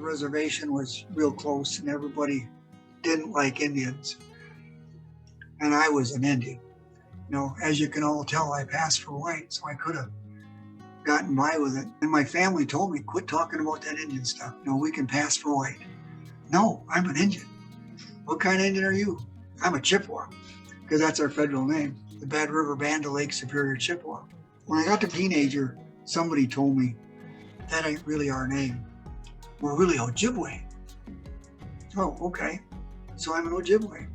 reservation was real close and everybody didn't like Indians. And I was an Indian. You know, as you can all tell, I passed for white, so I could have gotten by with it. And my family told me, quit talking about that Indian stuff. No, we can pass for white. No, I'm an Indian. What kind of Indian are you? I'm a Chippewa, because that's our federal name, the Bad River Band of Lake Superior Chippewa. When I got to teenager, somebody told me, that ain't really our name. We're really Ojibwe. Oh, okay. So I'm an Ojibwe.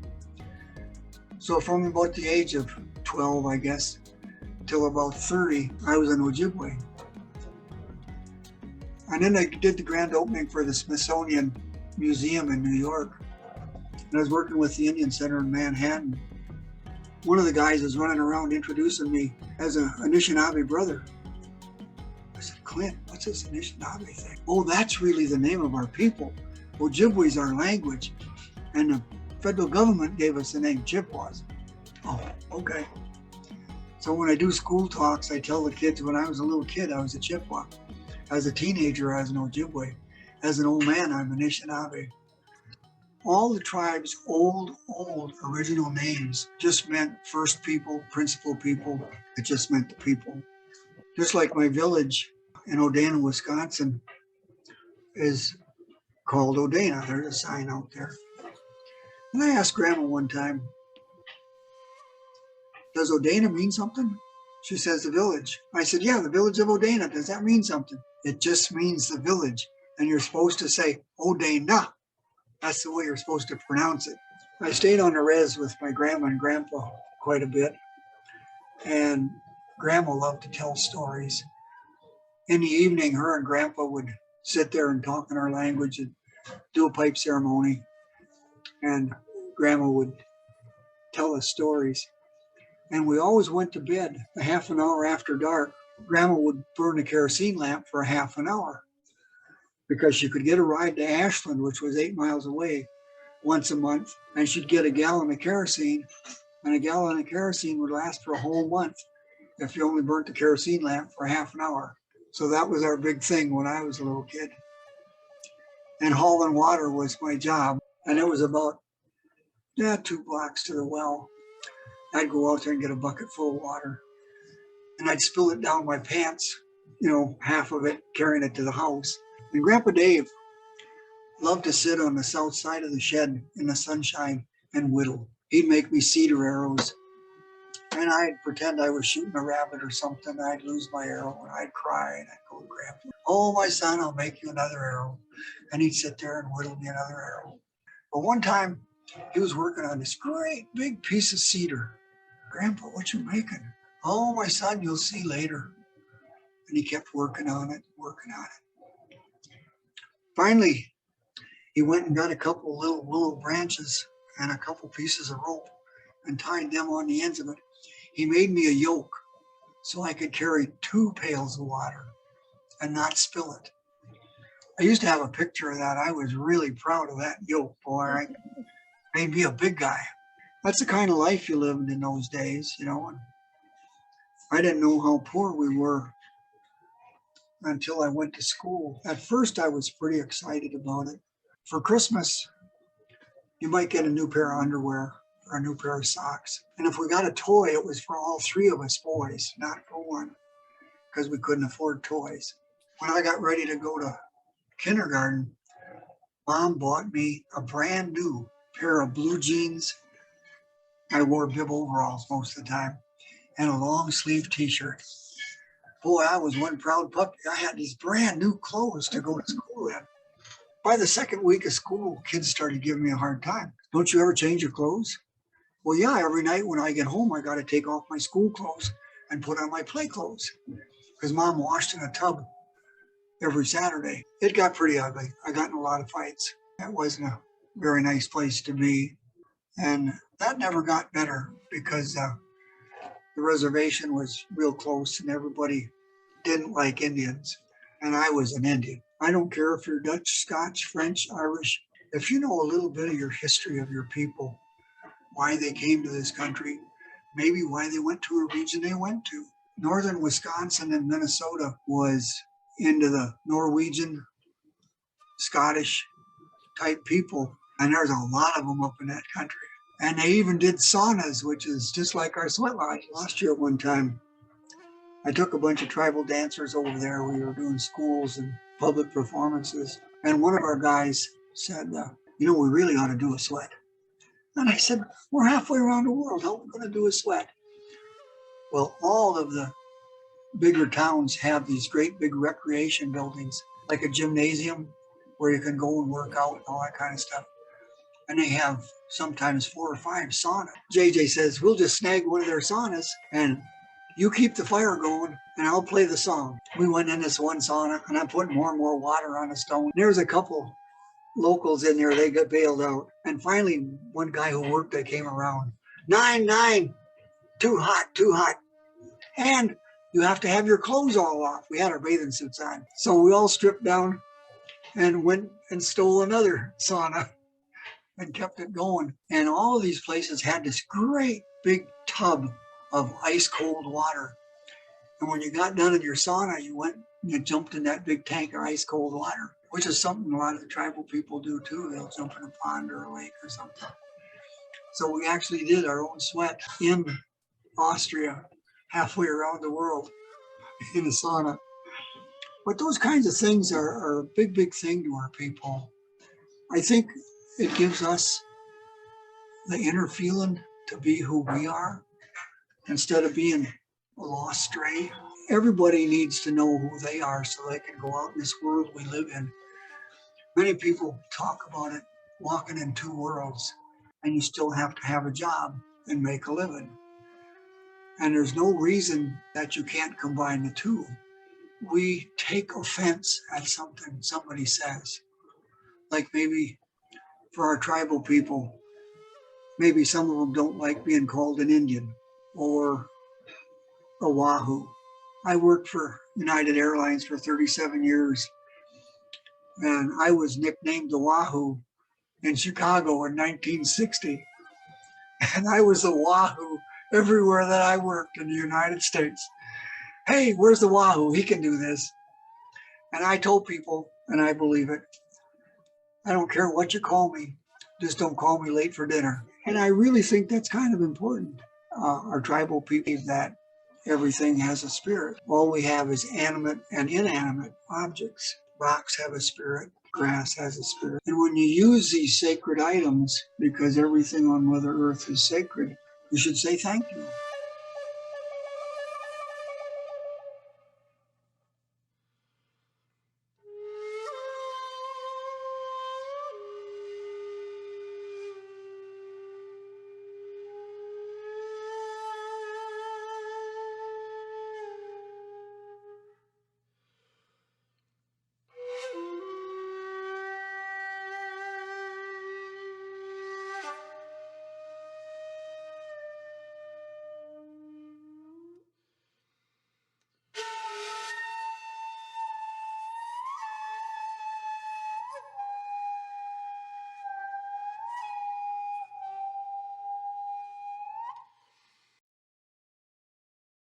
So from about the age of 12, I guess, till about 30, I was an Ojibwe. And then I did the grand opening for the Smithsonian Museum in New York. And I was working with the Indian Center in Manhattan. One of the guys was running around introducing me as an Anishinaabe brother. I said, Clint, what's this Anishinaabe thing? Oh, that's really the name of our people. Ojibwe is our language. And the federal government gave us the name Chippewas. Oh, okay. So when I do school talks, I tell the kids when I was a little kid, I was a Chippewa. As a teenager, I was an Ojibwe. As an old man, I'm Anishinaabe. All the tribes' old original names just meant first people, principal people. It just meant the people. Just like my village in Odana, Wisconsin is called Odana. There's a sign out there. And I asked Grandma one time, does Odana mean something? She says, the village. I said, yeah, the village of Odana. Does that mean something? It just means the village. And you're supposed to say Odana. That's the way you're supposed to pronounce it. I stayed on the res with my grandma and grandpa quite a bit. And Grandma loved to tell stories. In the evening, her and Grandpa would sit there and talk in our language and do a pipe ceremony. And Grandma would tell us stories. And we always went to bed a half an hour after dark. Grandma would burn a kerosene lamp for a half an hour because she could get a ride to Ashland, which was 8 miles away, once a month. And she'd get a gallon of kerosene. And a gallon of kerosene would last for a whole month if you only burnt the kerosene lamp for half an hour. So that was our big thing when I was a little kid. And hauling water was my job. And it was about 2 blocks to the well. I'd go out there and get a bucket full of water. And I'd spill it down my pants, half of it, carrying it to the house. And Grandpa Dave loved to sit on the south side of the shed in the sunshine and whittle. He'd make me cedar arrows. And I'd pretend I was shooting a rabbit or something. I'd lose my arrow and I'd cry and I'd go to Grandpa. Oh, my son, I'll make you another arrow. And he'd sit there and whittle me another arrow. But one time he was working on this great big piece of cedar. Grandpa, what you making? Oh, my son, you'll see later. And he kept working on it. Finally, he went and got a couple little willow branches and a couple pieces of rope and tied them on the ends of it. He made me a yoke so I could carry 2 pails of water and not spill it. I used to have a picture of that. I was really proud of that yoke, boy. I made me a big guy. That's the kind of life you lived in those days, And I didn't know how poor we were until I went to school. At first, I was pretty excited about it. For Christmas, you might get a new pair of underwear or a new pair of socks. And if we got a toy, it was for all 3 of us boys, not for one, because we couldn't afford toys. When I got ready to go to kindergarten, Mom bought me a brand new pair of blue jeans. I wore bib overalls most of the time and a long sleeve t-shirt. Boy, I was one proud puppy. I had these brand new clothes to go to school in. By the second week of school, kids started giving me a hard time. Don't you ever change your clothes? Well, yeah, every night when I get home, I got to take off my school clothes and put on my play clothes because Mom washed in a tub every Saturday. It got pretty ugly. I got in a lot of fights. That wasn't a very nice place to be. And that never got better because the reservation was real close and everybody didn't like Indians. And I was an Indian. I don't care if you're Dutch, Scotch, French, Irish. If you know a little bit of your history of your people, why they came to this country, maybe why they went to a region they went to. Northern Wisconsin and Minnesota was into the Norwegian Scottish type people, and there's a lot of them up in that country. And they even did saunas, which is just like our sweat lodge. Last year at one time, I took a bunch of tribal dancers over there. We were doing schools and public performances. And one of our guys said, we really ought to do a sweat. And I said, we're halfway around the world. How are we going to do a sweat? Well, all of the bigger towns have these great big recreation buildings, like a gymnasium where you can go and work out and all that kind of stuff. And they have sometimes 4 or 5 saunas. JJ says, we'll just snag one of their saunas and you keep the fire going and I'll play the song. We went in this one sauna and I'm putting more and more water on a stone. There's a couple locals in there, they got bailed out. And finally, one guy who worked there came around. 9, too hot. And you have to have your clothes all off. We had our bathing suits on. So we all stripped down and went and stole another sauna and kept it going. And all of these places had this great big tub of ice cold water. And when you got done in your sauna, you went and you jumped in that big tank of ice cold water, which is something a lot of the tribal people do too. They'll jump in a pond or a lake or something. So we actually did our own sweat in Austria, halfway around the world in a sauna. But those kinds of things are a big, big thing to our people. I think it gives us the inner feeling to be who we are instead of being a lost stray. Everybody needs to know who they are so they can go out in this world we live in. Many people talk about it, walking in 2 worlds, and you still have to have a job and make a living. And there's no reason that you can't combine the two. We take offense at something somebody says. Like maybe for our tribal people, maybe some of them don't like being called an Indian or a Wahoo. I worked for United Airlines for 37 years, and I was nicknamed the Wahoo in Chicago in 1960. And I was a Wahoo everywhere that I worked in the United States. Hey, where's the Wahoo? He can do this. And I told people, and I believe it, I don't care what you call me, just don't call me late for dinner. And I really think that's kind of important. Our tribal people, that everything has a spirit. All we have is animate and inanimate objects. Rocks have a spirit, grass has a spirit. And when you use these sacred items, because everything on Mother Earth is sacred, you should say thank you.